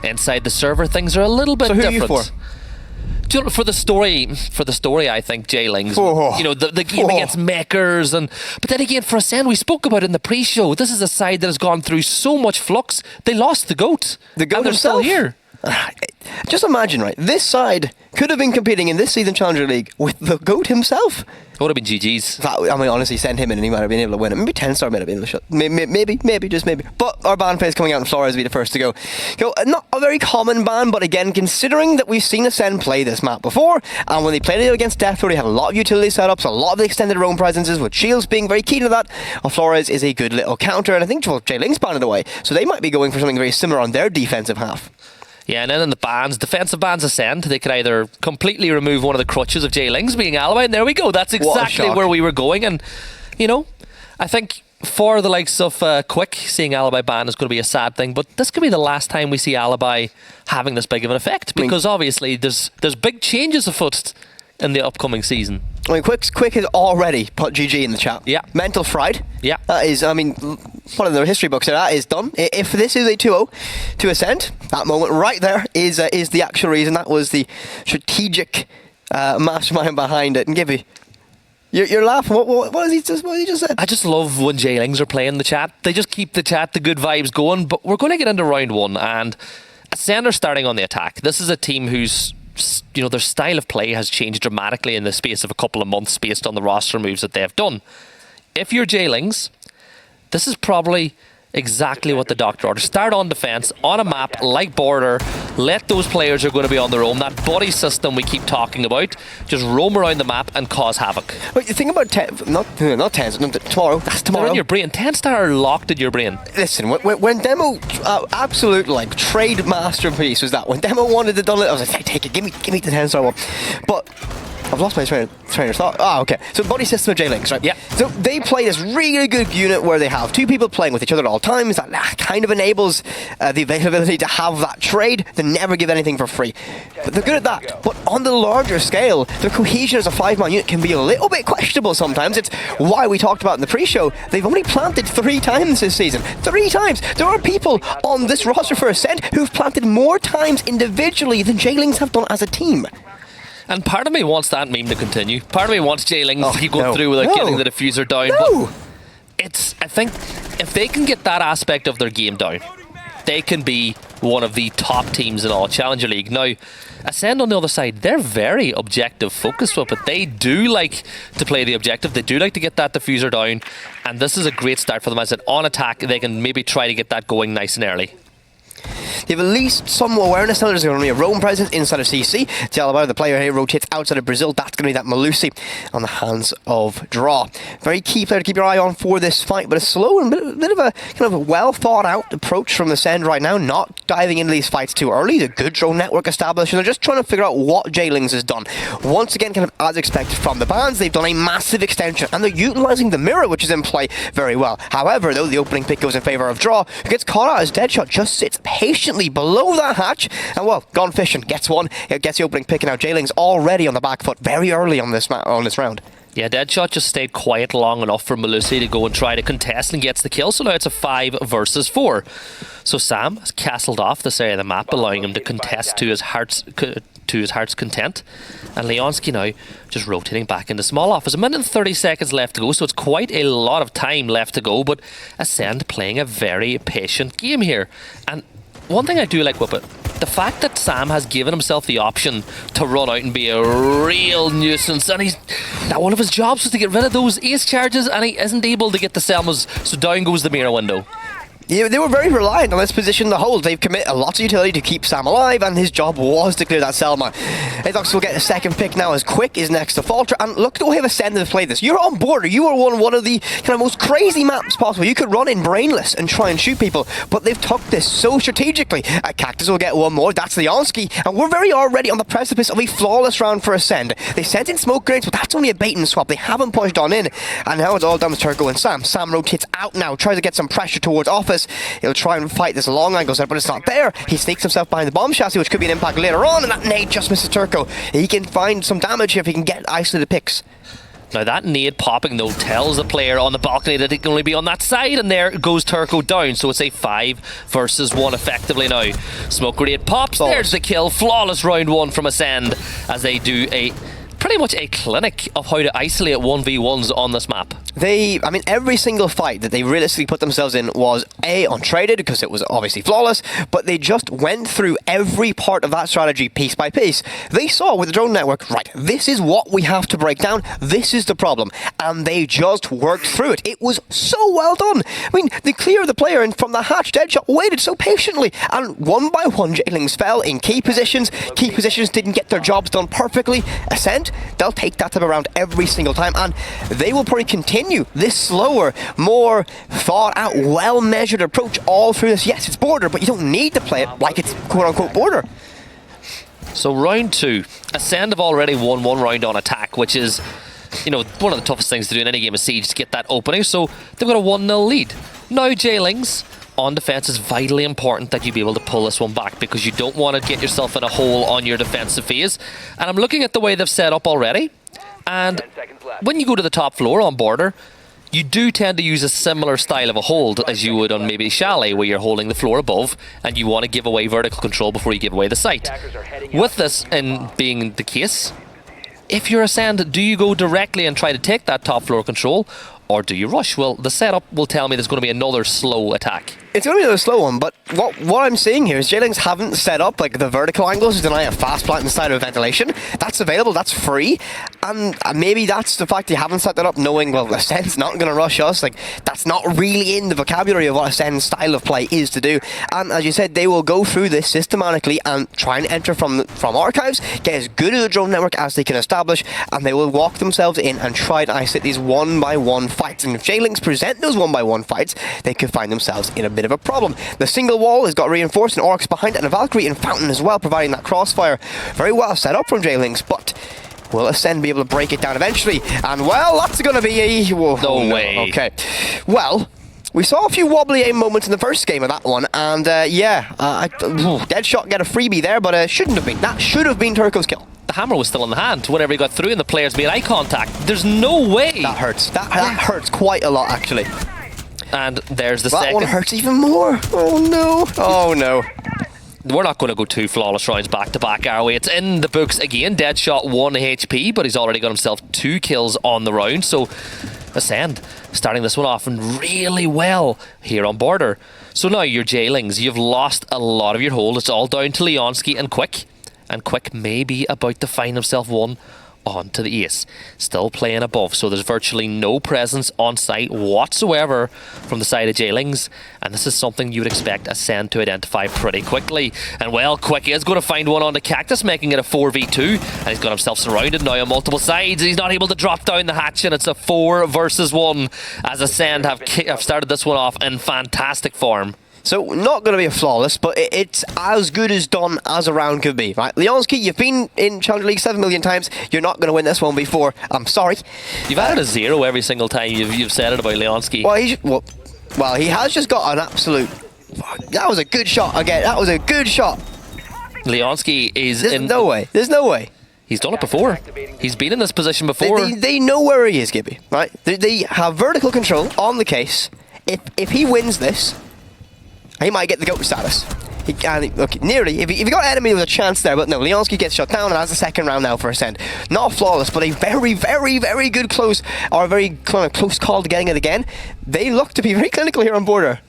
inside the server, things are a little bit different. Who are you for? Do you know, for the story, I think jLE's, the game against Makers, but then again, for Ascend, we spoke about it in the pre-show. This is a side that has gone through so much flux. They lost the GOAT. The GOAT and they're himself? still here. Just imagine, right? This side could have been competing in this season Challenger League with the GOAT himself. It would have been GG's. I mean, honestly, send him in and he might have been able to win it. Maybe 10-star might have been able to shut. Maybe, just maybe. But our ban phase coming out in Flores will be the first to go. Not a very common ban, but again, considering that we've seen Ascend play this map before, and when they played it against Death Row, they had a lot of utility setups, a lot of the extended roam presences, with Shields being very key to that. Flores is a good little counter, and I think jLE's banned away, so they might be going for something very similar on their defensive half. Yeah, and then in the bans, defensive bans Ascend, they could either completely remove one of the crutches of jLE's being Alibi, and there we go. That's exactly where we were going. And, I think for the likes of Quick, seeing Alibi ban is going to be a sad thing, but this could be the last time we see Alibi having this big of an effect, because obviously there's big changes afoot in the upcoming season. I mean, Quick has already put GG in the chat. Yeah. Mental fried. Yeah. That is, one of the history books, that is done. If this is a 2-0 to Ascend, that moment right there is the actual reason. That was the strategic mastermind behind it. And Gibby, you're laughing. What has he just said? I just love when jLE's are playing the chat. They just keep the good vibes going. But we're going to get into round one, and Ascend are starting on the attack. This is a team who's, their style of play has changed dramatically in the space of a couple of months based on the roster moves that they've done. If you're jLE's, this is probably exactly what the doctor ordered. Start on defense, on a map like Border. Let those players who are going to be on their own, that buddy system we keep talking about, just roam around the map and cause havoc. Wait, you think about tomorrow. That's tomorrow. They're in your brain. 10-star are locked in your brain. Listen, when Demo, absolute trade masterpiece was that. When Demo wanted to done it, I was like, hey, take it, give me the 10-star one. But I've lost my train of thought. Okay. So body system of jLE's, right? Yeah. So they play this really good unit where they have two people playing with each other at all times. That kind of enables the availability to have that trade, to never give anything for free. But they're good at that. But on the larger scale, their cohesion as a 5-man unit can be a little bit questionable sometimes. It's why we talked about in the pre-show. They've only planted 3 times this season. 3 times! There are people on this roster for Ascend who've planted more times individually than jLE's have done as a team. And part of me wants that meme to continue. Part of me wants jLE's to keep going through without getting the diffuser down. No. But I think if they can get that aspect of their game down, they can be one of the top teams in all Challenger League. Now, Ascend on the other side, they're very objective focused with it. They do like to play the objective. They do like to get that diffuser down. And this is a great start for them. As an on attack, they can maybe try to get that going nice and early. They have at least some awareness now. There's going to be a roam presence inside of CC. Tell about the player here rotates outside of Brazil. That's going to be that Malusi on the hands of Draw. Very key player to keep your eye on for this fight, but a slow and a bit of a kind of a well thought out approach from Ascend right now. Not diving into these fights too early. The good drone network established, and they're just trying to figure out what jLE's has done. Once again, kind of as expected from the bans, they've done a massive extension, and they're utilising the mirror, which is in play very well. However, though, the opening pick goes in favour of Draw, who gets caught out as Deadshot just sits patiently below that hatch, and well, gone fishing, gets one, it gets the opening pick, and now jLE's already on the back foot very early on this round. Yeah, Deadshot just stayed quiet long enough for Malusi to go and try to contest and gets the kill, so now it's a 5 versus 4. So Sam has castled off this area of the map, allowing him to contest to his heart's content, and Leonski now just rotating back into small office. 1 minute and 30 seconds left to go, so it's quite a lot of time left to go, but Ascend playing a very patient game here. And one thing I do like with it, the fact that Sam has given himself the option to run out and be a real nuisance, and now one of his jobs was to get rid of those ace charges, and he isn't able to get the Selmas, so down goes the mirror window. Yeah, they were very reliant on this position to hold. They've committed a lot of utility to keep Sam alive, and his job was to clear that Selma. Azox will get a second pick now as Quick is next to Falter, and look at the way Ascend have played this. You're on Border, you are on one of the kind of most crazy maps possible. You could run in Brainless and try and shoot people, but they've took this so strategically. Cactus will get one more, that's Leonski, and we're very already on the precipice of a flawless round for Ascend. They sent in smoke grenades, but that's only a bait and swap. They haven't pushed on in, and now it's all down to Turco and Sam. Sam rotates out now, tries to get some pressure towards Office. He'll try and fight this long angle set, but it's not there. He sneaks himself behind the bomb chassis, which could be an impact later on, and that nade just misses Turco. He can find some damage if he can get isolated picks. Now that nade popping though tells the player on the balcony that it can only be on that side, and there goes Turco down, so it's a 5 versus 1 effectively now. Smoke grenade pops, there's the kill, flawless round 1 from Ascend as they do a pretty much a clinic of how to isolate 1v1s on this map. I mean, every single fight that they realistically put themselves in was untraded because it was obviously flawless, but they just went through every part of that strategy piece by piece. They saw with the drone network, right, this is what we have to break down, this is the problem, and they just worked through it. It was so well done. I mean, they cleared the player, and from the hatch, Deadshot waited so patiently, and one by one, jLEs fell in key positions. Key positions didn't get their jobs done perfectly. Ascend, they'll take that type of round every single time, and they will probably continue this slower, more thought out, well measured approach all through this. Yes, it's border, but you don't need to play it like it's quote unquote border. So round 2, Ascend have already won 1 round on attack, which is, you know, one of the toughest things to do in any game of Siege, to get that opening. So they've got a 1-0 lead. Now jLEs, on defense, is vitally important that you be able to pull this one back, because you don't want to get yourself in a hole on your defensive phase. And I'm looking at the way they've set up already, and when you go to the top floor on border, you do tend to use a similar style of a hold as you would on maybe jLE, where you're holding the floor above and you want to give away vertical control before you give away the site. With this in being the case, if you're Ascend, do you go directly and try to take that top floor control, or do you rush? Well, the setup will tell me there's going to be another slow attack. It's going to be another slow one, but what I'm seeing here is jLEs haven't set up like the vertical angles to deny a fast plant inside of ventilation. That's available, that's free, and maybe that's the fact they haven't set that up knowing, well, Ascend's not going to rush us. Like, that's not really in the vocabulary of what Ascend's style of play is to do. And as you said, they will go through this systematically and try and enter from archives, get as good as a drone network as they can establish, and they will walk themselves in and try to isolate these 1-by-1 fights. And if jLEs present those 1-by-1 fights, they could find themselves in a bit of a problem. The single wall has got reinforced, and Oryx behind it, and a Valkyrie and Fountain as well, providing that crossfire. Very well set up from jLEs, but will Ascend be able to break it down eventually? And well, that's going to be a... Whoa, no way. Okay. Well, we saw a few wobbly aim moments in the first game of that one, and Deadshot get a freebie there, but shouldn't have been. That should have been Turco's kill. The hammer was still in the hand whenever he got through and the players made eye contact. There's no way. That hurts. That hurts quite a lot, actually. And there's the second. That one hurts even more. Oh no. Oh no. We're not going to go 2 flawless rounds back to back, are we? It's in the books again. Deadshot 1 HP, but he's already got himself 2 kills on the round. So Ascend starting this one off and really well here on border. So now your jLEs, you've lost a lot of your hold. It's all down to Leonski and Quick. And Quick may be about to find himself one onto the ace. Still playing above, so there's virtually no presence on site whatsoever from the side of jLEs, and this is something you would expect Ascend to identify pretty quickly. And well, Quick is going to find one on the Cactus, making it a 4v2, and he's got himself surrounded now on multiple sides. He's not able to drop down the hatch, and it's a 4 versus 1 as Ascend have started this one off in fantastic form. So, not going to be a flawless, but it's as good as done as a round could be, right? Leonski, you've been in Challenger League 7 million times. You're not going to win this one before. I'm sorry. You've added a 0 every single time you've said it about Leonski. Well, he has just got an absolute... That was a good shot again. That was a good shot. Leonski is There's no way. There's no way. He's done it before. He's been in this position before. They know where he is, Gibby, right? They have vertical control on the case. If he wins this... He might get the GOAT status. Look, nearly. If he got enemy with a chance there, but no, Leonski gets shut down and has a second round now for Ascend. Not flawless, but a very, very, very good close, or a very kind of close call to getting it again. They look to be very clinical here on border.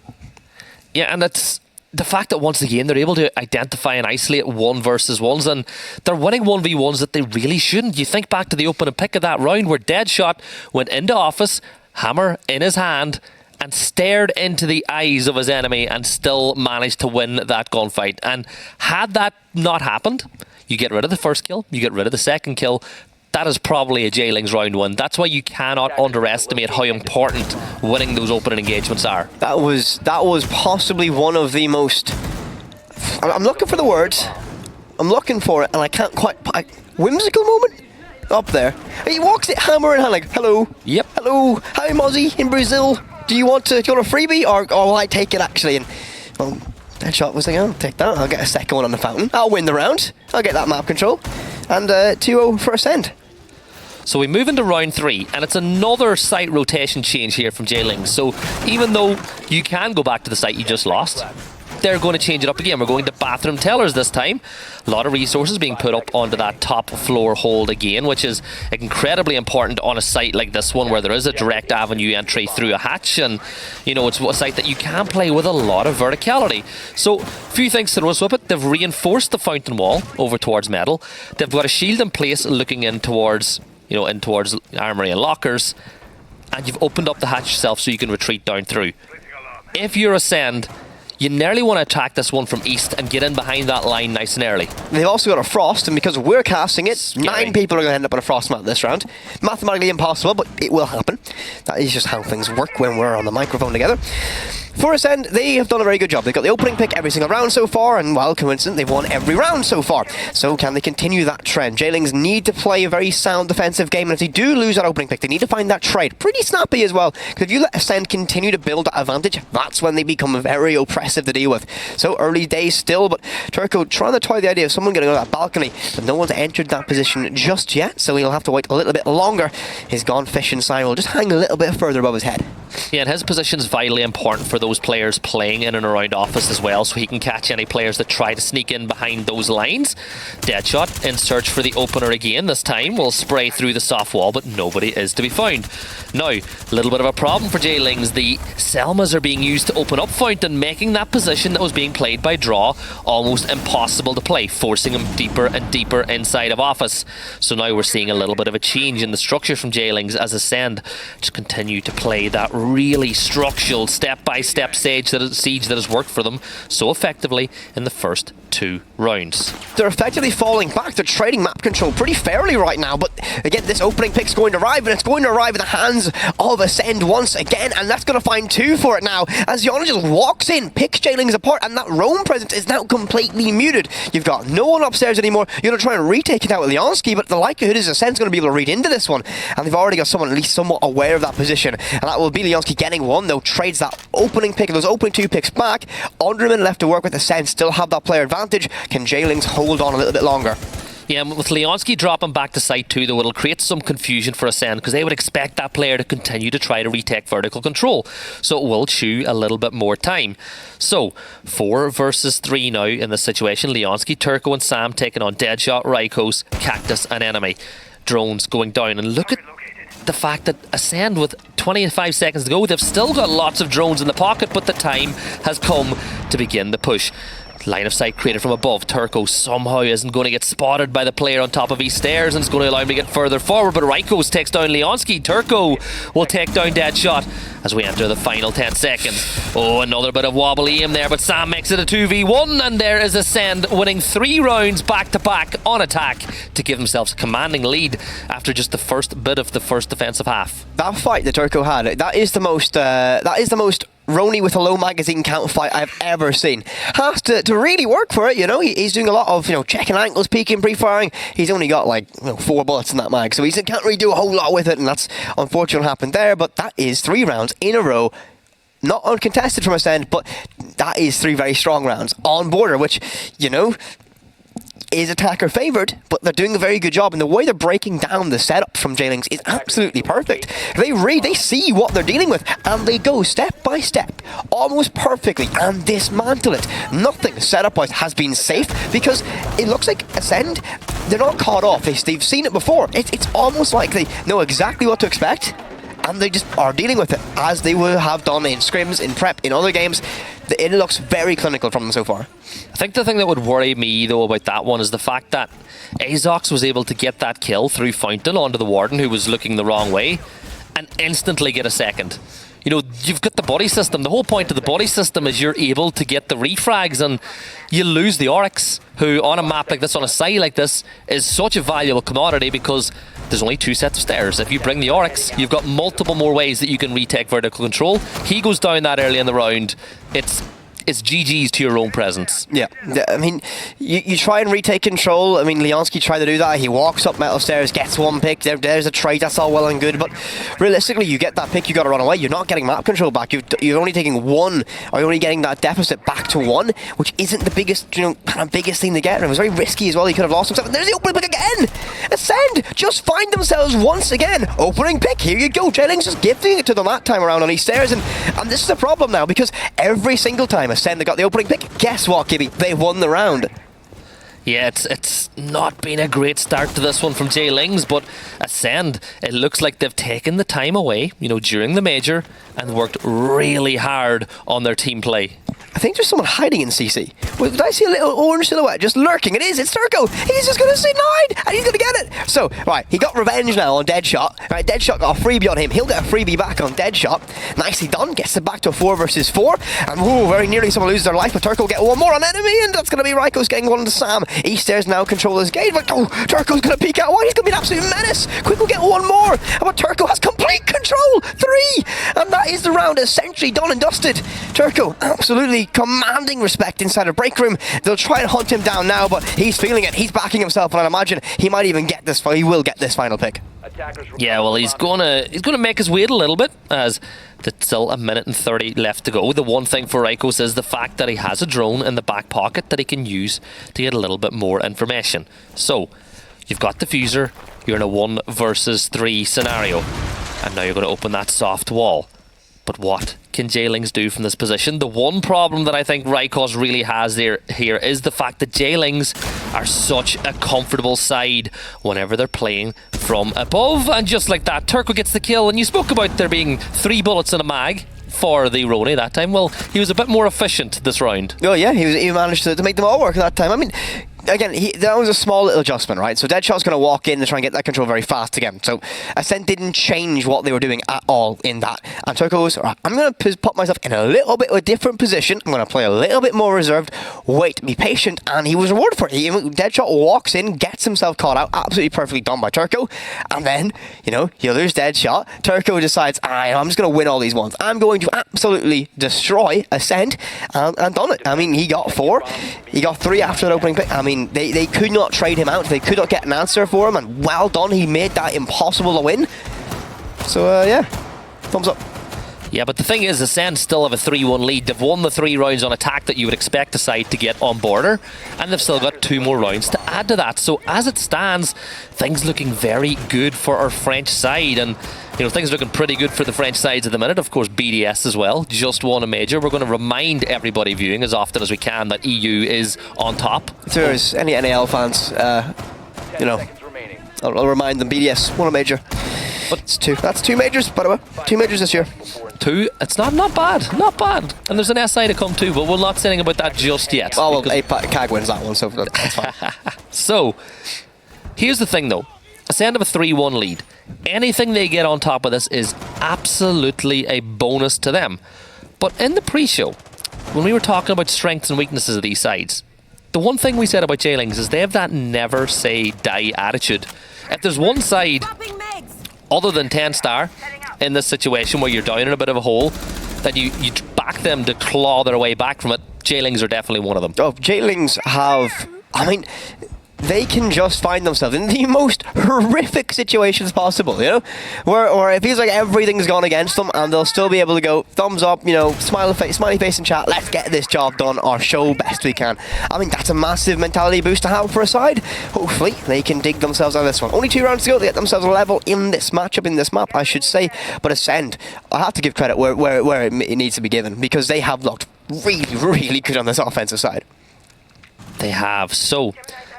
Yeah, and that's the fact that once again they're able to identify and isolate 1 versus 1s, and they're winning 1v1s that they really shouldn't. You think back to the opening pick of that round where Deadshot went into office, hammer in his hand, and stared into the eyes of his enemy and still managed to win that gunfight. And had that not happened, you get rid of the first kill, you get rid of the second kill. That is probably a jLEs round 1. That's why you cannot underestimate how important winning those opening engagements are. That was possibly one of the most... I'm looking for the words. I'm looking for it, and I can't quite... Whimsical moment? Up there. He walks it hammer in hand like, hello. Yep. Hello. Hi, Mozzie in Brazil. Do you want a freebie, or will I take it actually? And well, Deadshot was like, I'll take that. I'll get a second one on the Fountain. I'll win the round. I'll get that map control. And 2-0 for Ascend. So we move into round 3, and it's another site rotation change here from jLE. So even though you can go back to the site you just lost, they're going to change it up again. We're going to bathroom tellers this time. A lot of resources being put up onto that top floor hold again, which is incredibly important on a site like this one where there is a direct avenue entry through a hatch, and you know, it's a site that you can play with a lot of verticality. So a few things to notice with it. They've reinforced the fountain wall over towards metal. They've got a shield in place looking in towards, you know, in towards armory and lockers, and you've opened up the hatch yourself so you can retreat down through. If you're Ascend, you nearly want to attack this one from east and get in behind that line nice and early. They've also got a frost, and because we're casting it, 9 people are going to end up on a frost map this round. Mathematically impossible, but it will happen. That is just how things work when we're on the microphone together. For Ascend, they have done a very good job. They've got the opening pick every single round so far, and well, coincidentally, they've won every round so far. So can they continue that trend? jLE need to play a very sound defensive game, and if they do lose that opening pick, they need to find that trade. Pretty snappy as well, because if you let Ascend continue to build that advantage, that's when they become very oppressive to deal with. So early days still, but Turco trying to toy the idea of someone getting on that balcony, but no one's entered that position just yet, so he'll have to wait a little bit longer. His gone fishing sign will just hang a little bit further above his head. Yeah, and his position is vitally important for those players playing in and around office as well, so he can catch any players that try to sneak in behind those lines. Deadshot in search for the opener again. This time will spray through the soft wall, but nobody is to be found. Now, a little bit of a problem for jLE. The Selmas are being used to open up fountain, making that position that was being played by Draw almost impossible to play, forcing him deeper and deeper inside of office. So now we're seeing a little bit of a change in the structure from jLE as Ascend to continue to play that really structural step-by-step siege that has worked for them so effectively in the first 2 rounds. They're effectively falling back. They're trading map control pretty fairly right now, but again, this opening pick's going to arrive, and it's going to arrive in the hands of Ascend once again, and that's going to find 2 for it now, as Yana just walks in, picks jLE apart, and that roam presence is now completely muted. You've got no one upstairs anymore. You're going to try and retake it out with Leonski, but the likelihood is Ascend's going to be able to read into this one, and they've already got someone at least somewhat aware of that position, and that will be Leonski getting one, though, trades that opening pick and those opening 2 picks back. Underman left to work with Ascend, still have that player advantage. Can jLE hold on a little bit longer? Yeah, with Leonski dropping back to site 2, though, it'll create some confusion for Ascend, because they would expect that player to continue to try to retake vertical control. So it will chew a little bit more time. So, 4 versus 3 now in this situation. Leonski, Turco and Sam taking on Deadshot, Rykos, Cactus and Enemy. Drones going down, and look at the fact that Ascend, with 25 seconds to go, they've still got lots of drones in the pocket, but the time has come to begin the push. Line of sight created from above. Turco somehow isn't going to get spotted by the player on top of these stairs, and it's going to allow him to get further forward, but Rykos takes down Leonski. Turco will take down Deadshot as we enter the final 10 seconds. Oh, another bit of wobbly aim there, but Sam makes it a 2v1, and there is Ascend winning 3 rounds back to back on attack to give themselves a commanding lead after just the first bit of the first defensive half. That fight that Turco had, that is the most Roni with a low magazine count fight I've ever seen. Has to really work for it, you know. He's doing a lot of, you know, checking ankles, peeking, pre-firing. He's only got like, you know, 4 bullets in that mag, so he can't really do a whole lot with it, and that's unfortunate what happened there. But that is 3 rounds in a row, not uncontested from Ascend, but that is 3 very strong rounds on border, which, you know, is attacker favoured, but they're doing a very good job, and the way they're breaking down the setup from jLE is absolutely perfect. They see what they're dealing with, and they go step by step, almost perfectly, and dismantle it. Nothing setup-wise has been safe, because it looks like Ascend, they're not caught off. They've seen it before. It's almost like they know exactly what to expect, and they just are dealing with it, as they will have done in scrims, in prep, in other games. It looks very clinical from them so far. I think the thing that would worry me, though, about that one is the fact that Azox was able to get that kill through Fountain onto the Warden, who was looking the wrong way, and instantly get a second. You know, you've got the body system. The whole point of the body system is you're able to get the refrags, and you lose the Oryx, who on a map like this, on a site like this, is such a valuable commodity, because there's only 2 sets of stairs. If you bring the Oryx, you've got multiple more ways that you can retake vertical control. He goes down that early in the round. It's it's GG's to your own presence. Yeah, I mean, you try and retake control. I mean, Leonski tried to do that. He walks up metal stairs, gets one pick. There's a trade. That's all well and good. But realistically, you get that pick, you got to run away. You're not getting map control back. You're only taking one, or you're only getting that deficit back to one, which isn't the biggest, kind of biggest thing to get. And it was very risky as well. He could have lost himself. And there's the opening pick again. Ascend just find themselves once again. Opening pick. Here you go. jLE's just gifting it to them that time around on these stairs. And this is a problem now, because every single time Ascend got the opening pick, guess what, Gibby? They won the round. Yeah, it's not been a great start to this one from jLE, but Ascend, it looks like they've taken the time away, during the major and worked really hard on their team play. I think there's someone hiding in CC. Wait, did I see a little orange silhouette just lurking? It's Turco. He's just going to sit and and he's going to get it. So, right, he got revenge now on Deadshot. Right, Deadshot got a freebie on him. He'll get a freebie back on Deadshot. Nicely done. Gets it back to a 4 versus 4. And very nearly someone loses their life, but Turco will get one more on enemy, and that's going to be Ryko's getting one to Sam. East stairs now control his gate, but Turco's going to peek out wide. He's going to be an absolute menace. Quick will get one more. But Turco has complete control. 3. And that is the round essentially done and dusted. Turco absolutely commanding respect inside a break room. They'll try and hunt him down now, but he's feeling it. He's backing himself, and I imagine he might even get this. He will get this final pick. Yeah, well, he's gonna make us wait a little bit, as there's still a minute and 30 left to go. The one thing for Rykos is the fact that he has a drone in the back pocket that he can use to get a little bit more information. So you've got Diffuser. You're in a 1 versus 3 scenario, and now you're going to open that soft wall. But what can jLE do from this position? The one problem that I think Rykos really has here is the fact that jLE are such a comfortable side whenever they're playing from above. And just like that, Turco gets the kill. And you spoke about there being 3 bullets in a mag for the Roni that time. Well, he was a bit more efficient this round. Oh yeah, he managed to make them all work that time. I mean, again, that was a small little adjustment, right? So Deadshot's going to walk in and try and get that control very fast again. So Ascent didn't change what they were doing at all in that. And Turco was, right, I'm going to put myself in a little bit of a different position. I'm going to play a little bit more reserved, wait, be patient, and he was rewarded for it. Deadshot walks in, gets himself caught out, absolutely perfectly done by Turco. And then, you lose Deadshot. Turco decides, I'm just going to win all these ones. I'm going to absolutely destroy Ascent, and done it. I mean, he got 4. He got 3 after that opening pick. I mean, they could not trade him out. They could not get an answer for him, and well done. He made that impossible to win. So, yeah, thumbs up. Yeah, but the thing is, Ascend still have a 3-1 lead. They've won the 3 rounds on attack that you would expect a side to get on border, and they've still got 2 more rounds to add to that. So as it stands, things looking very good for our French side, and things looking pretty good for the French sides at the minute. Of course, BDS as well, just won a major. We're going to remind everybody viewing as often as we can that EU is on top. If there's any NAL fans, I'll remind them, BDS won a major. But it's 2. That's 2 majors, by the way. 2 majors this year. 2? It's not bad. And there's an SI to come too, but we're not saying about that just yet. Oh, well, CAG wins that one, so that's fine. So, here's the thing though. Ascend have a 3-1 lead. Anything they get on top of this is absolutely a bonus to them. But in the pre-show, when we were talking about strengths and weaknesses of these sides, the one thing we said about jLE is they have that never say die attitude. If there's one side other than 10 star in this situation where you're down in a bit of a hole, that you back them to claw their way back from it, jLE are definitely one of them. Oh, jLE have, they can just find themselves in the most horrific situations possible, where it feels like everything's gone against them, and they'll still be able to go thumbs up, smiley face in chat, let's get this job done, or show best we can. I mean, that's a massive mentality boost to have for a side. Hopefully they can dig themselves out of this one. Only 2 rounds to go to get themselves a level in this matchup, in this map, I should say. But Ascend, I have to give credit where it needs to be given, because they have looked really, really good on this offensive side. They have. So,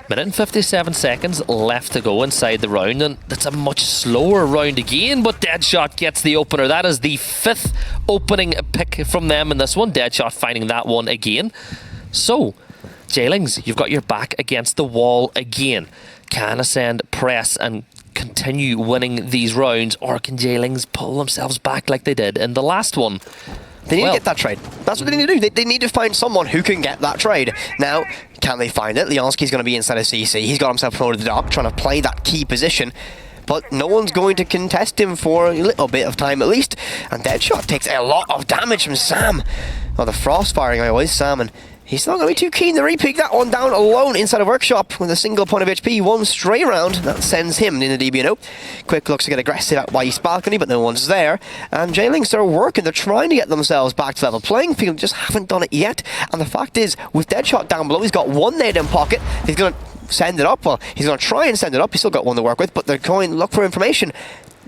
minute and 57 seconds left to go inside the round, and that's a much slower round again, but Deadshot gets the opener. That is the 5th opening pick from them in this one. Deadshot finding that one again. So, jLE, you've got your back against the wall again. Can Ascend press and continue winning these rounds, or can jLE pull themselves back like they did in the last one? They need to get that trade. That's what they need to do. They need to find someone who can get that trade. Now, can they find it? Leonski's going to be inside of CC. He's got himself promoted to the top, trying to play that key position. but no one's going to contest him for a little bit of time at least. And Deadshot takes a lot of damage from Sam. Oh, the frost firing away is Sam, and he's not going to be too keen to repick that one down alone inside a workshop with a single point of HP. One stray round, that sends him in the DBNO. Quick looks to get aggressive at East Balcony, but no one's there. And jLE are working, they're trying to get themselves back to level playing field, just haven't done it yet. And the fact is, with Deadshot down below, he's got one nade in pocket. He's going to send it up, well, he's going to try and send it up. He's still got one to work with, but they're going to look for information.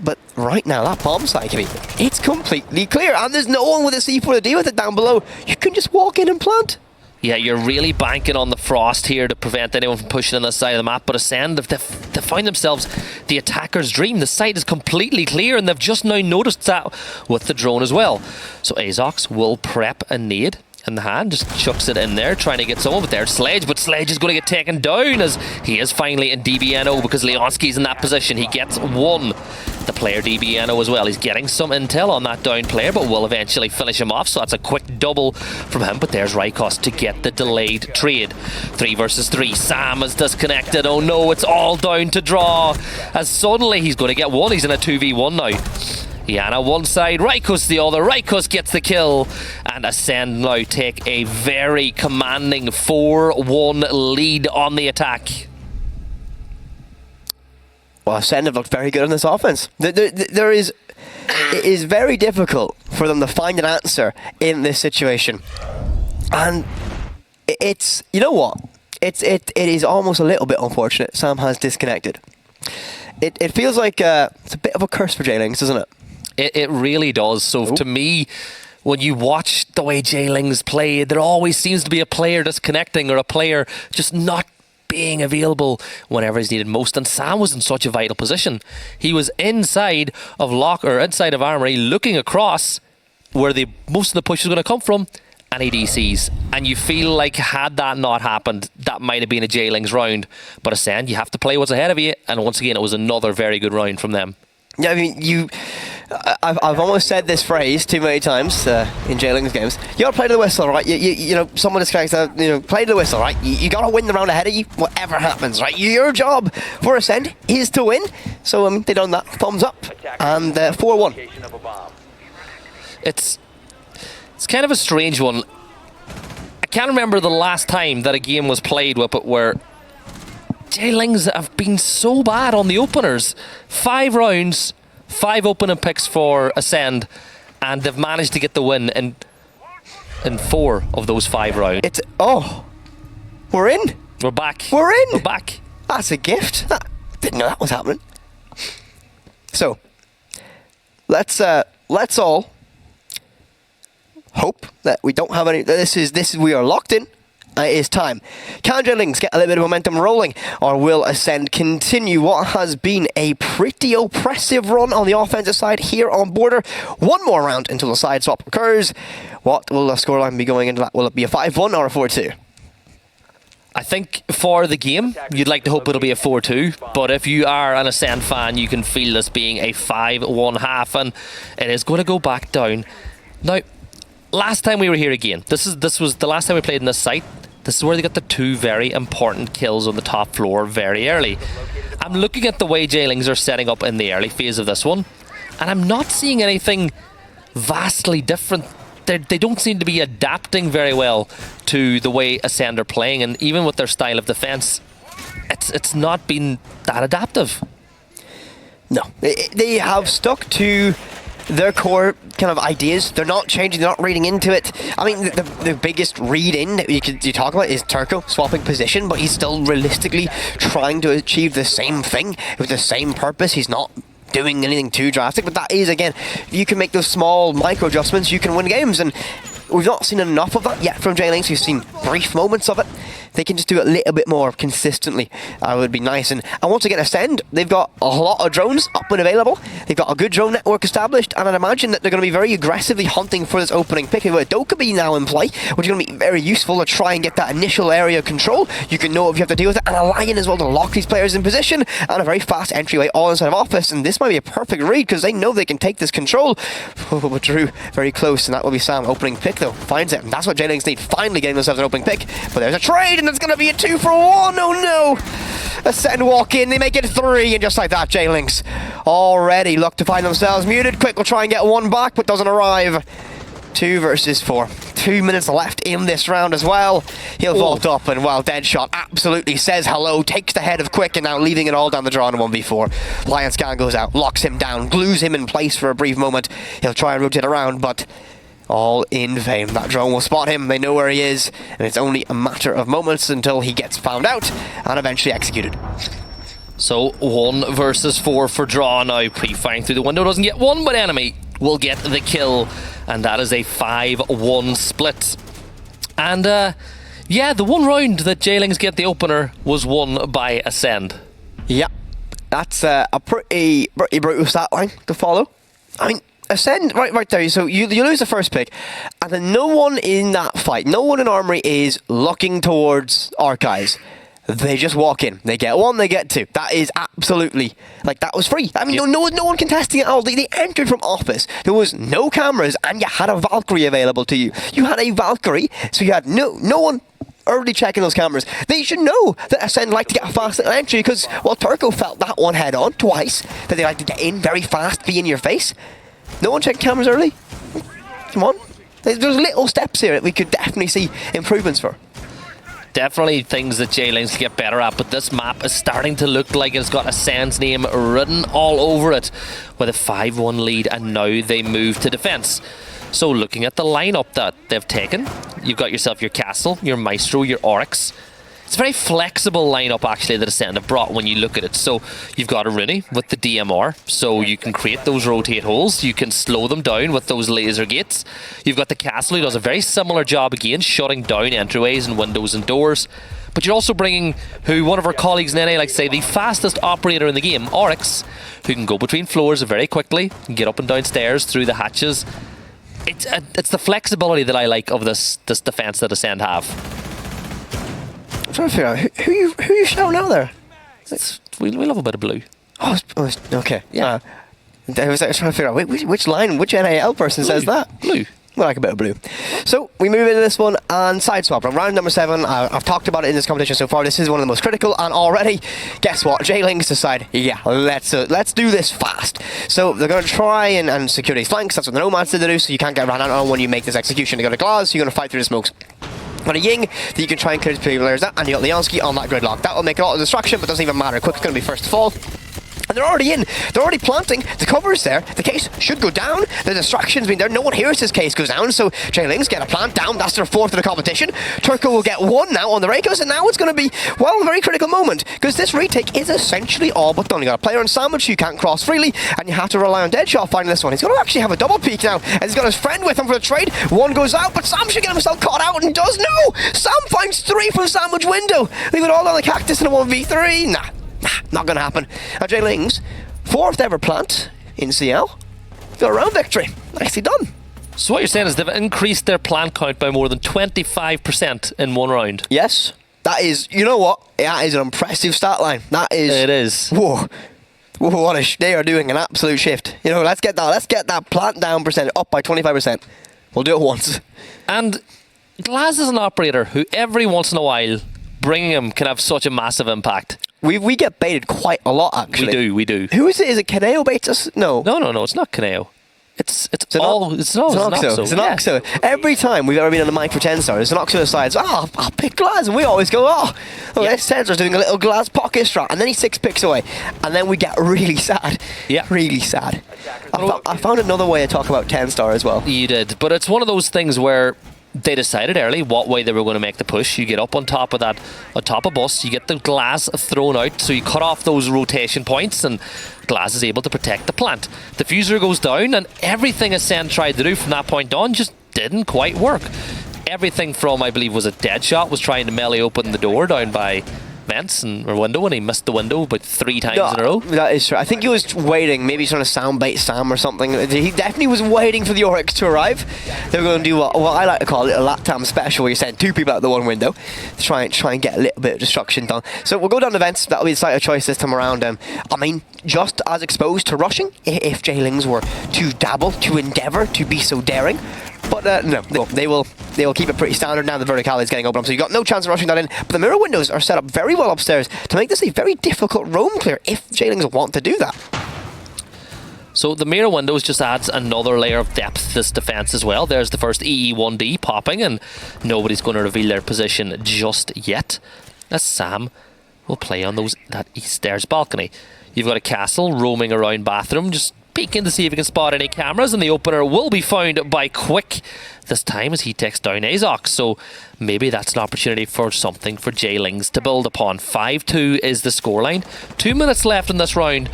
But right now, that bomb site, it's completely clear, and there's no one with a C4 to deal with it down below. You can just walk in and plant. Yeah, you're really banking on the frost here to prevent anyone from pushing on the side of the map, but Ascend, they find themselves the attacker's dream. The site is completely clear, and they've just now noticed that with the drone as well. So Azox will prep a nade in the hand, just chucks it in there, trying to get someone, but there's Sledge, but Sledge is going to get taken down as he is finally in DBNO because Leonski's in that position. He gets one. The player DBNO as well. He's getting some intel on that down player, but will eventually finish him off, so that's a quick double from him. But there's Rykos to get the delayed trade. 3 versus 3. Sam is disconnected. Oh no, it's all down to draw, as suddenly he's going to get one. He's in a 2v1 now. Yana one side, Rykos the other. Rykos gets the kill, and Ascend now take a very commanding 4-1 lead on the attack. Well, Ascend have looked very good on this offense. It is very difficult for them to find an answer in this situation. And it's, you know what? It is almost a little bit unfortunate Sam has disconnected. It feels like it's a bit of a curse for jLE, doesn't it? It really does. So to me, when you watch the way jLE play, there always seems to be a player disconnecting or a player just not being available whenever he's needed most, and Sam was in such a vital position. He was inside of inside of Armory, looking across where most of the push was going to come from, and he DCs. And you feel like had that not happened, that might have been a jLE's round. But Ascend, you have to play what's ahead of you, and once again, it was another very good round from them. Yeah, I mean, I've almost said this phrase too many times in jLE's games. You gotta play to the whistle, right? You know, someone disconnects that, play to the whistle, right? You gotta win the round ahead of you, whatever happens, right? Your job for Ascend is to win. So they done that. Thumbs up. And 4-1. It's kind of a strange one. I can't remember the last time that a game was played with it where jLE have been so bad on the openers. 5 rounds, 5 opening picks for Ascend, and they've managed to get the win in 4 of those 5 rounds. We're in. We're back. We're in. We're back. That's a gift. Didn't know that was happening. So let's all hope that we don't have any. This is we are locked in. It is time. Can jLE get a little bit of momentum rolling, or will Ascend continue what has been a pretty oppressive run on the offensive side here on Border? One more round until the side swap occurs. What will the scoreline be going into that? Will it be a 5-1 or a 4-2? I think for the game, you'd like to hope it'll be a 4-2, but if you are an Ascend fan, you can feel this being a 5-1 half, and it is going to go back down. Now, last time we were here again, this was the last time we played in this site. This is where they got the 2 very important kills on the top floor very early. I'm looking at the way jLE are setting up in the early phase of this one, and I'm not seeing anything vastly different. They don't seem to be adapting very well to the way Ascend are playing, and even with their style of defense, it's not been that adaptive. No, they have stuck to their core kind of ideas. They're not changing, they're not reading into it. I mean, the biggest read-in that you talk about is Turco swapping position, but he's still realistically trying to achieve the same thing with the same purpose. He's not doing anything too drastic, but that is, again, if you can make those small micro adjustments, you can win games, and we've not seen enough of that yet from jLE. We've seen brief moments of it. They can just do it a little bit more consistently. Would be nice. And once again, Ascend, they've got a lot of drones up and available. They've got a good drone network established, and I'd imagine that they're going to be very aggressively hunting for this opening pick. With Dokkaebi now in play, which is going to be very useful to try and get that initial area of control. You can know if you have to deal with it, and a Lion as well to lock these players in position, and a very fast entryway all inside of Office. And this might be a perfect read because they know they can take this control. But Drew very close, and that will be Sam. Opening pick though, finds it, and that's what jLE need. Finally getting themselves an opening pick. But there's a trade, and it's going to be a 2-for-1. Oh no! Ascend walk in, they make it 3, and just like that, jLE already look to find themselves muted. Quick will try and get 1 back, but doesn't arrive. 2 versus 4. 2 minutes left in this round as well. He'll vault up, and well, Deadshot absolutely says hello, takes the head of Quick, and now leaving it all down the draw in a 1v4. Lion Scan goes out, locks him down, glues him in place for a brief moment. He'll try and rotate around, but all in vain. That drone will spot him, they know where he is, and it's only a matter of moments until he gets found out and eventually executed. So 1 versus 4 for draw now. Pre-firing through the window doesn't get 1, but enemy will get the kill, and that is a 5-1 split. And yeah, the 1 round that jLE get the opener was won by Ascend. Yeah, that's a pretty brutal stat line to follow. I mean, Ascend, right there, so you lose the first pick, and then no one in that fight, no one in Armory is looking towards Archives. They just walk in. They get 1, they get 2. That is absolutely, like, that was free. I mean, no one contesting it at all. They entered from office. There was no cameras, and you had a Valkyrie available to you. You had a Valkyrie, so you had no one early checking those cameras. They should know that Ascend like to get a fast little entry, because, well, Turco felt that one head on twice, that they like to get in very fast, be in your face. No one checked cameras early? Come on. There's little steps here that we could definitely see improvements for. Definitely things that jLE get better at, but this map is starting to look like it's got Ascend's name written all over it, with a 5-1 lead, and now they move to defense. So looking at the lineup that they've taken, you've got yourself your Castle, your Maestro, your Oryx. It's a very flexible lineup actually that Ascend have brought when you look at it. So you've got a Rooney with the DMR, so you can create those rotate holes, you can slow them down with those laser gates. You've got the Castle, who does a very similar job again, shutting down entryways and windows and doors. But you're also bringing, who one of our colleagues in NA like to say, the fastest operator in the game, Oryx, who can go between floors very quickly, and get up and down stairs through the hatches. It's the flexibility that I like of this defense that Ascend have. I'm trying to figure out who you shouting out there. We love a bit of blue. Oh, okay. Yeah. I was trying to figure out which line, which NAL person Blue. says that. Blue. We like a bit of blue. So we move into this one and side swap. Round number 7. I've talked about it in this competition so far. This is one of the most critical, and already, guess what? jLE decide, yeah, let's do this fast. So they're going to try and secure these flanks. That's what the Nomads did to do. So you can't get ran out on when you make this execution. They got a glass. So you're going to fight through the smokes. Got a Ying that you can try and clear players out, and you got Leonski on that gridlock. That will make a lot of distraction, but doesn't even matter. Quick's going to be first to fall. And they're already in. They're already planting. The cover is there. The case should go down. The distraction's been there. No one hears his case goes down. So jLE get a plant down. That's their 4th of the competition. Turco will get 1 now on the Rakos. And now it's going to be, well, a very critical moment. Because this retake is essentially all but done. You got a player on sandwich. You can't cross freely. And you have to rely on Deadshot finding this one. He's going to actually have a double peek now. And he's got his friend with him for the trade. 1 goes out. But Sam should get himself caught out. And does no. Sam finds 3 from sandwich window. Leave it all on the cactus in a 1v3. Nah, not going to happen. Now jLE 4th ever plant in CL. Got a round victory. Nicely done. So what you're saying is they've increased their plant count by more than 25% in 1 round. Yes. That is, you know what? That is an impressive stat line. That is. It is. Whoa. Whoa, they are doing an absolute shift. You know, let's get that plant down percent up by 25%. We'll do it once. And Glaz is an operator who every once in a while, bringing him can have such a massive impact. We get baited quite a lot, actually. We do. Who is it? Is it Kaneo baits us? No. No, it's not Kaneo. It's Noxo. It's an Noxo. Every time we've ever been on the mic for 10 stars, an Noxo decides, I'll pick Glaz, and we always go, this Tensor's doing a little Glaz pocket strat, and then he's 6 picks away, and then we get really sad. Yeah. Really sad. I found another way to talk about 10 star as well. You did, but it's one of those things where they decided early what way they were going to make the push. You get up on top of that, on top of bus, you get the glass thrown out, so you cut off those rotation points, and Glass is able to protect the plant. The fuser goes down, and everything Ascend tried to do from that point on just didn't quite work. Everything from, I believe, was a Deadshot, was trying to melee open the door down by vents or window, and he missed the window about 3 times in a row. That is true. I think he was waiting, maybe he's trying to soundbite Sam or something. He definitely was waiting for the Oryx to arrive. They were going to do what I like to call a Latam special, where you send 2 people out the one window to try and get a little bit of destruction done. So we'll go down the vents. That'll be the site of choice this time around. I mean, just as exposed to rushing, if jLE were to dabble, to endeavour, to be so daring, But no, they will keep it pretty standard now. The vertical is getting open up, so you've got no chance of rushing that in. But the mirror windows are set up very well upstairs to make this a very difficult roam clear if jLEs want to do that. So the mirror windows just adds another layer of depth to this defense as well. There's the first EE1D popping, and nobody's going to reveal their position just yet, as Sam will play on that east stairs balcony. You've got a castle roaming around bathroom, just peeking to see if he can spot any cameras, and the opener will be found by Quick this time as he takes down Azox. So maybe that's an opportunity for something for jLEs to build upon. 5-2 is the scoreline. 2 minutes left in this round,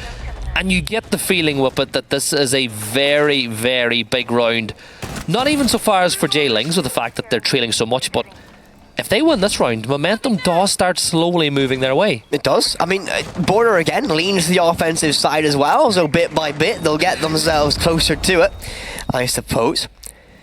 and you get the feeling with it that this is a very, very big round. Not even so far as for jLEs with the fact that they're trailing so much, but if they win this round, momentum does start slowly moving their way. It does. I mean, Border again leans to the offensive side as well, so bit by bit they'll get themselves closer to it, I suppose.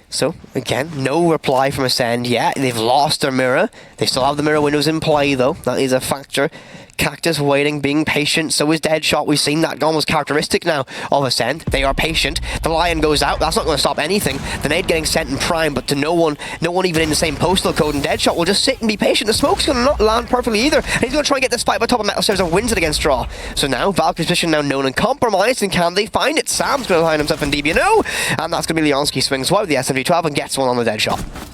So, again, no reply from Ascend yet. They've lost their mirror. They still have the mirror windows in play, though. That is a factor. Cactus waiting, being patient. So is Deadshot. We've seen that almost characteristic now of Ascend. They are patient. The Lion goes out. That's not going to stop anything. The nade getting sent in prime, but to no one even in the same postal code. And Deadshot will just sit and be patient. The smoke's going to not land perfectly either. And he's going to try and get this fight by top of Metal Stairs and wins it against Draw. So now Valkyrie's position now known and compromised. And can they find it? Sam's going to find himself in DBNO. And that's going to be Leonski swings wide with the SMG12 and gets one on the Deadshot.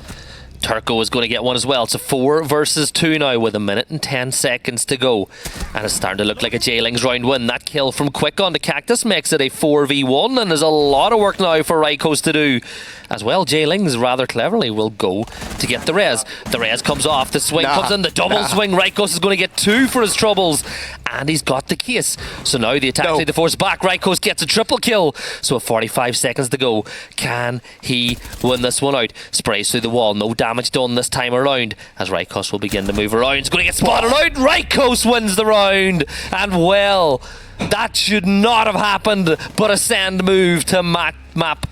Turco is going to get one as well. It's a 4 versus 2 now with 1 minute and 10 seconds to go. And it's starting to look like a jLEs round win. That kill from Quick on the Cactus makes it a 4v1, and there's a lot of work now for Rykos to do. As well, jLEs rather cleverly will go to get the res. The res comes off, the swing comes in, the double swing. Rykos is going to get 2 for his troubles, and he's got the case. So now the attack need to force back. Rykos gets a triple kill. So 45 seconds to go. Can he win this one out? Sprays through the wall, no damage done this time around, as Rykos will begin to move around. He's going to get spotted out. Rykos wins the round, and well, that should not have happened, but Ascend move to map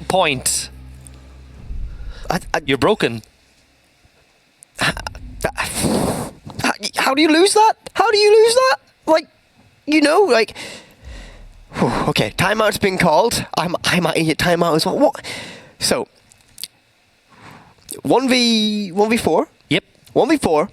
point. You're broken. How do you lose that? How do you lose that? Like, you know, like... Okay, timeout's been called. I might hit timeout as well. What? So, 1v4. Yep. 1v4.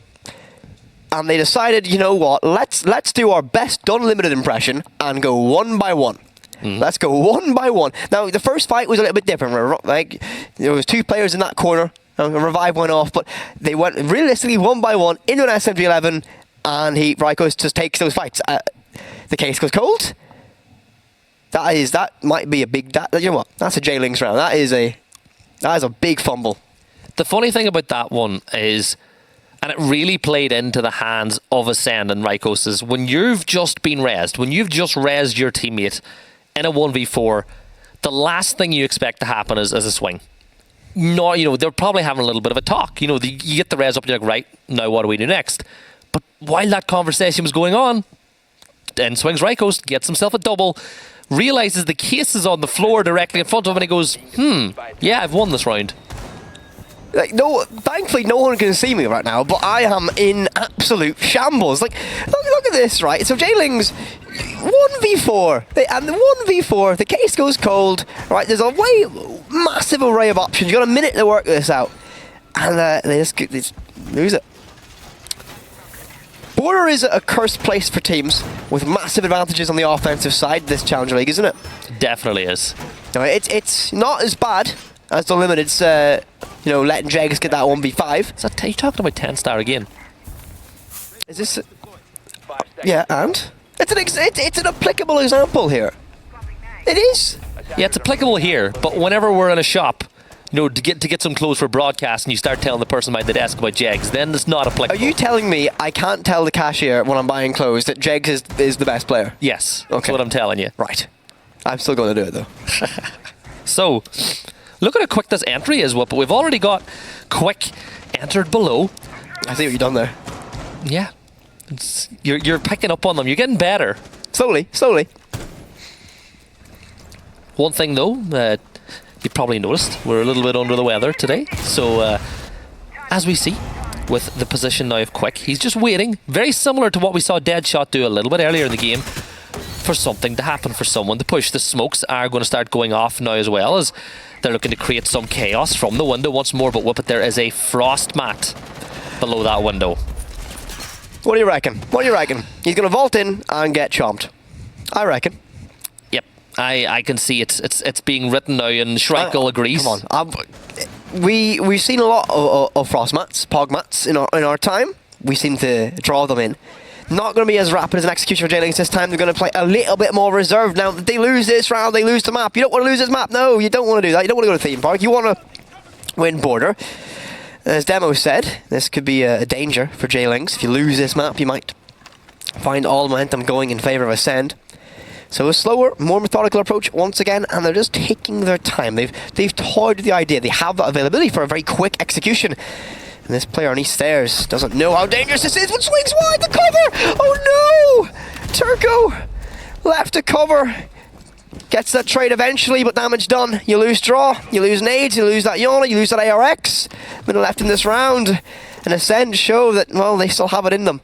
And they decided, you know what, let's do our best unlimited impression and go 1 by 1. Let's go 1 by 1. Now, the first fight was a little bit different. Like, there was 2 players in that corner. A revive went off, but they went realistically 1 by 1 into an SMG11, and Rykos just takes those fights. The case goes cold. That might be a big. You know what? That's a jLEs round. That is a big fumble. The funny thing about that one is, and it really played into the hands of Ascend and Rykos, is when you've just been rezzed, when you've just rezzed your teammate in a 1v4, the last thing you expect to happen is a swing. No, you know, they're probably having a little bit of a talk. You know, you get the res up and you're like, right, now what do we do next? But while that conversation was going on, in swings Rykos, gets himself a double, realizes the case is on the floor directly in front of him, and he goes, yeah, I've won this round. Like, no, thankfully no one can see me right now, but I am in absolute shambles. Like, look at this, right? So jLEs 1v4, and the 1v4, the case goes cold, right? There's a massive array of options. You got a minute to work this out, and they just lose it. Border is a cursed place for teams with massive advantages on the offensive side. This Challenger League, isn't it? Definitely is. No, it's not as bad as the limited's, you know, letting Jegs get that 1v5. Is that, are you talking about 10-star again? Is this? Yeah, and it's an applicable example here. It is. Yeah, it's applicable here, but whenever we're in a shop, you know, to get some clothes for broadcast, and you start telling the person behind the desk about Jegs, then it's not applicable. Are you telling me I can't tell the cashier when I'm buying clothes that Jegs is the best player? Yes, okay. That's what I'm telling you. Right. I'm still going to do it though. So, look at how quick this entry is, but we've already got Quick entered below. I see what you've done there. Yeah. You're picking up on them. You're getting better. Slowly. One thing though, you probably noticed, we're a little bit under the weather today. So, as we see, with the position now of Quick, he's just waiting. Very similar to what we saw Deadshot do a little bit earlier in the game. for something to happen, for someone to push. The smokes are going to start going off now as well, as they're looking to create some chaos from the window once more. But Whippet, there is a frost mat below that window. What do you reckon? What do you reckon? He's going to vault in and get chomped. I reckon. Yep, I can see it. It's being written now, and Schreikel agrees. Come on. We've seen a lot of frost mats, pog mats in our time. We seem to draw them in. Not going to be as rapid as an execution for jLE this time. They're going to play a little bit more reserved. Now, if they lose this round, they lose the map. You don't want to lose this map. No, you don't want to do that. You don't want to go to theme park. You want to win border. As Demo said, this could be a danger for jLE. If you lose this map, you might find all momentum going in favour of Ascend. So a slower, more methodical approach once again, and they're just taking their time. They've toyed with the idea. They have that availability for a very quick execution. And this player on these stairs doesn't know how dangerous this is. When swings wide, the cover! Oh no! Turco left to cover. Gets that trade eventually, but damage done. You lose draw, you lose nades, you lose that Yana, you lose that ARX. Middle left in this round. And Ascend show that, well, they still have it in them.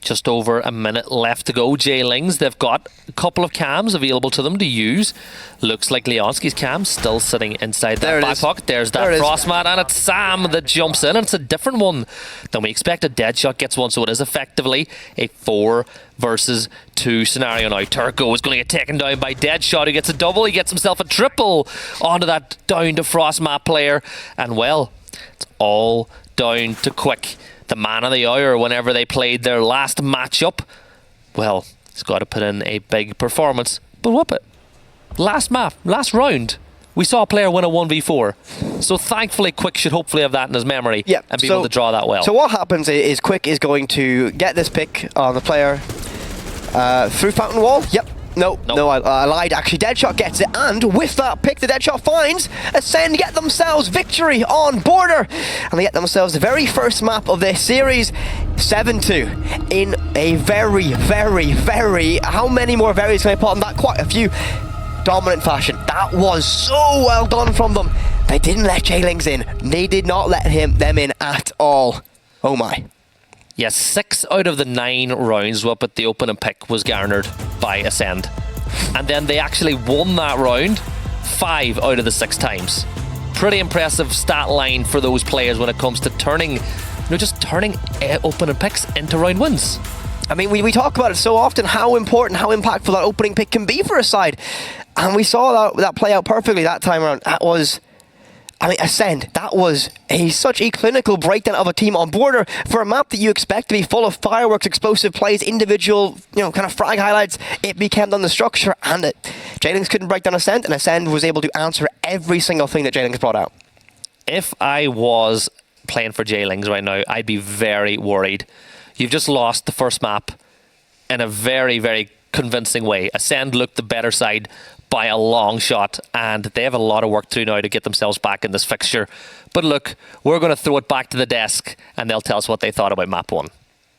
Just over a minute left to go. jLE, they've got a couple of cams available to them to use. Looks like Leonski's cam still sitting inside that back pocket. There's that frost mat, and it's Sam that jumps in, and it's a different one than we expected. Deadshot gets one, so it is effectively a 4 versus 2 scenario now. Turco is going to get taken down by Deadshot, who gets a double. He gets himself a triple onto that down to frost mat player, and well, it's all down to Quick. The man of the hour whenever they played their last matchup. Well, he's got to put in a big performance. But whoop it. Last round, we saw a player win a 1v4. So thankfully Quick should hopefully have that in his memory and be able to draw that well. So what happens is Quick is going to get this pick on the player through Fountain Wall. Yep. No, I lied. Actually, Deadshot gets it, and with that pick, the Deadshot finds Ascend get themselves victory on border, and they get themselves the very first map of this series, 7-2, in a very, very, very, how many more varies can I put on that? Quite a few. Dominant fashion. That was so well done from them. They didn't let jLE in. They did not let them in at all. Oh my. Yes, 6 out of the 9 rounds Whippet the opening pick was garnered by Ascend. And then they actually won that round 5 out of the 6 times. Pretty impressive stat line for those players when it comes to turning, just turning opening picks into round wins. I mean, we talk about it so often, how important, how impactful that opening pick can be for a side. And we saw that play out perfectly that time around. That was... I mean, Ascend, that was such a clinical breakdown of a team on border for a map that you expect to be full of fireworks, explosive plays, individual, kind of frag highlights. It became on the structure, and jLE couldn't break down Ascend, and Ascend was able to answer every single thing that jLE brought out. If I was playing for jLE right now, I'd be very worried. You've just lost the first map in a very, very convincing way. Ascend looked the better side by a long shot, and they have a lot of work to do now to get themselves back in this fixture. But look, we're going to throw it back to the desk, and they'll tell us what they thought about Map 1.